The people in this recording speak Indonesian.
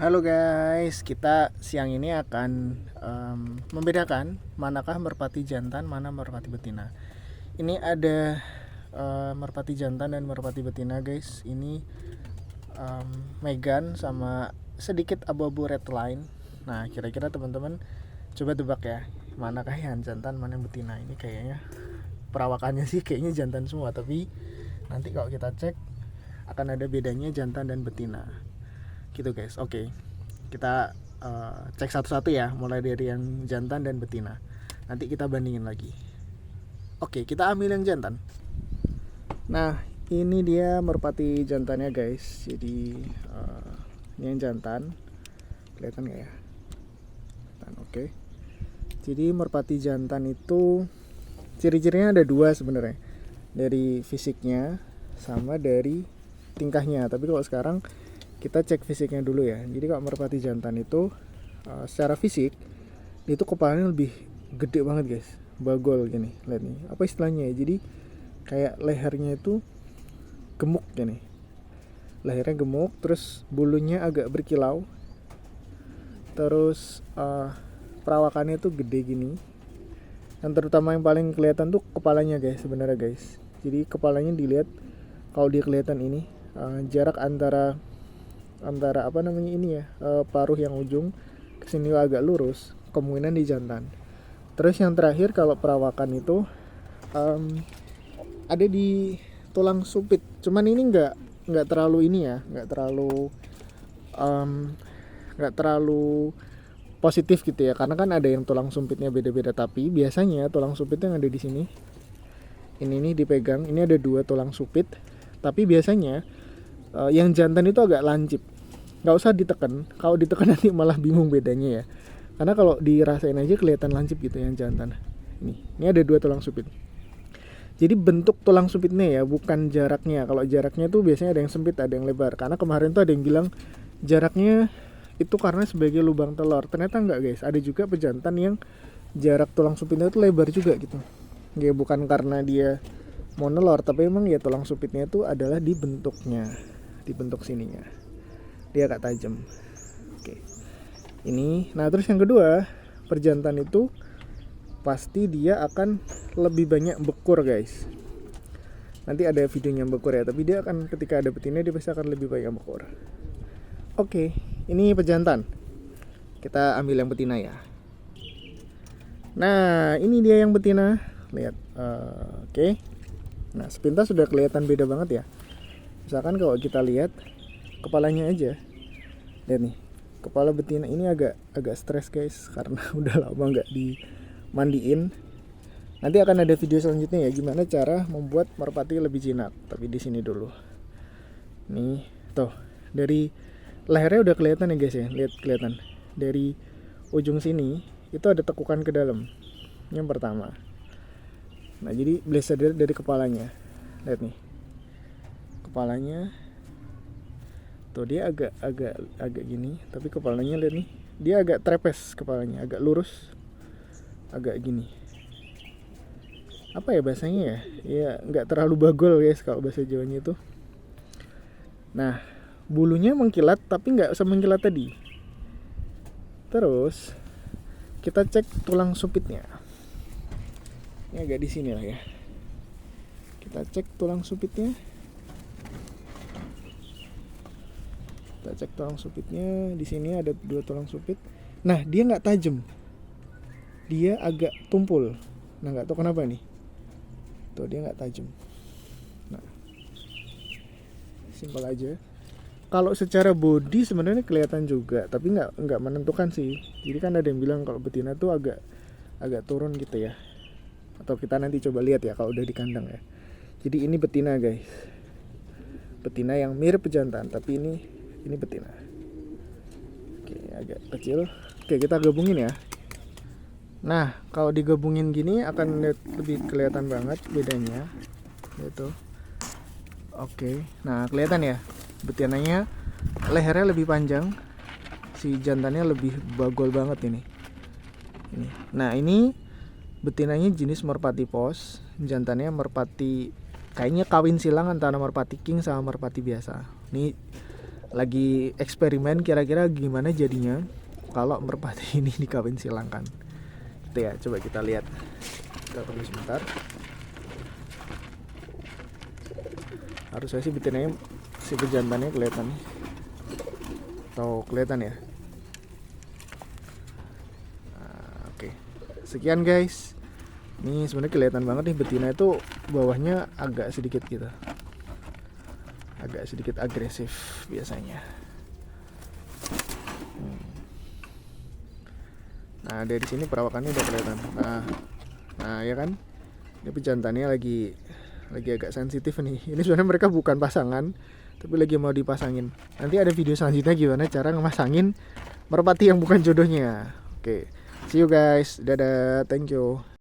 Halo guys, kita siang ini akan membedakan manakah merpati jantan, mana merpati betina. Ini ada merpati jantan dan merpati betina guys. Ini Megan sama sedikit abu-abu red line. Nah, kira-kira teman-teman coba tebak ya, manakah yang jantan, mana yang betina. Ini kayaknya perawakannya sih kayaknya jantan semua, tapi nanti kalau kita cek akan ada bedanya jantan dan betina gitu guys. Oke, kita cek satu-satu ya, mulai dari yang jantan dan betina, nanti kita bandingin lagi. Oke, kita ambil yang jantan. Nah, ini dia merpati jantannya guys. Jadi ini yang jantan, kelihatan nggak ya? Kelihatan. Oke, jadi merpati jantan itu ciri-cirinya ada dua sebenarnya, dari fisiknya sama dari tingkahnya. Tapi kalau sekarang kita cek fisiknya dulu ya. Jadi kalau merpati jantan itu secara fisik itu kepalanya lebih gede banget guys, bagol gini. Lihat nih, apa istilahnya ya? Jadi kayak lehernya itu gemuk gini. Lehernya gemuk, terus bulunya agak berkilau. Terus perawakannya tuh gede gini. Yang terutama yang paling kelihatan tuh kepalanya guys, sebenarnya guys. Jadi kepalanya dilihat, kalau dia kelihatan ini jarak antara apa namanya ini ya, paruh yang ujung kesini agak lurus, kemungkinan di jantan. Terus yang terakhir kalau perawakan itu ada di tulang supit. Cuman ini nggak terlalu ini ya, nggak terlalu positif gitu ya, karena kan ada yang tulang sumpitnya beda-beda. Tapi biasanya tulang supit yang ada di sini ini nih dipegang, ini ada 2 tulang supit. Tapi biasanya yang jantan itu agak lancip, nggak usah ditekan. Kalau ditekan nanti malah bingung bedanya ya, karena kalau dirasain aja kelihatan lancip gitu yang jantan. Ini ada 2 tulang supit. Jadi bentuk tulang supitnya ya, bukan jaraknya. Kalau jaraknya tuh biasanya ada yang sempit, ada yang lebar. Karena kemarin tuh ada yang bilang jaraknya itu karena sebagai lubang telur. Ternyata enggak guys, ada juga pejantan yang jarak tulang supitnya itu lebar juga gitu. Ya bukan karena dia mau nelor, tapi emang ya tulang supitnya itu adalah di bentuknya, di bentuk sininya dia agak tajam. Oke, ini. Nah terus yang kedua, perjantan itu pasti dia akan lebih banyak bekur guys. Nanti ada videonya bekur ya, tapi dia akan, ketika ada betina dia pasti akan lebih banyak bekur. Oke, ini pejantan. Kita ambil yang betina ya. Nah ini dia yang betina, lihat. Oke. Nah sepintas sudah kelihatan beda banget ya. Misalkan kalau kita lihat kepalanya aja, lihat nih, kepala betina ini agak stres guys, karena udah lama nggak dimandiin. Nanti akan ada video selanjutnya ya, gimana cara membuat merpati lebih jinak. Tapi di sini dulu. Nih, tuh dari lehernya udah kelihatan ya guys ya, lihat, kelihatan dari ujung sini itu ada tekukan ke dalam. Yang pertama. Nah jadi bisa dari kepalanya, lihat nih, kepalanya tuh dia agak gini, tapi kepalanya lihat nih, dia agak trepes, kepalanya agak lurus, agak gini. Apa ya bahasanya ya? Ya nggak terlalu bagol guys kalau bahasa Jawanya itu. Nah bulunya mengkilat, tapi nggak semengkilat tadi. Terus kita cek tulang supitnya. Ini agak di sini lah ya. Kita cek tulang supitnya. Kita cek tulang supitnya, di sini ada 2 tulang supit. Nah dia nggak tajam, dia agak tumpul. Nah nggak tahu kenapa nih, tuh dia nggak tajam. Nah simpel aja. Kalau secara body sebenarnya kelihatan juga, tapi nggak menentukan sih. Jadi kan ada yang bilang kalau betina tuh agak turun gitu ya. Atau kita nanti coba lihat ya kalau udah di kandang ya. Jadi ini betina guys, betina yang mirip pejantan, tapi ini betina. Oke, agak kecil. Oke, kita gabungin ya. Nah, kalau digabungin gini akan lebih kelihatan banget bedanya. Gitu. Oke, nah kelihatan ya, betinanya lehernya lebih panjang, si jantannya lebih bagol banget ini. Nah ini betinanya jenis merpati pos, jantannya merpati, kayaknya kawin silang antara merpati king sama merpati biasa. Ini lagi eksperimen kira-kira gimana jadinya kalau merpati ini dikawin silangkan. Itu ya, coba kita lihat. Kita tunggu sebentar. Harusnya sih betinanya si pejantannya kelihatan. Atau kelihatan ya? Nah, oke. Sekian guys. Ini sebenarnya kelihatan banget nih betina itu bawahnya agak sedikit gitu. Agak sedikit agresif biasanya. Nah, dari sini perawakannya udah kelihatan. Nah, ya kan? Ini pejantannya lagi agak sensitif nih. Ini sebenarnya mereka bukan pasangan, tapi lagi mau dipasangin. Nanti ada video selanjutnya gimana cara ngemasangin merpati yang bukan jodohnya. Oke, see you guys. Dadah, thank you.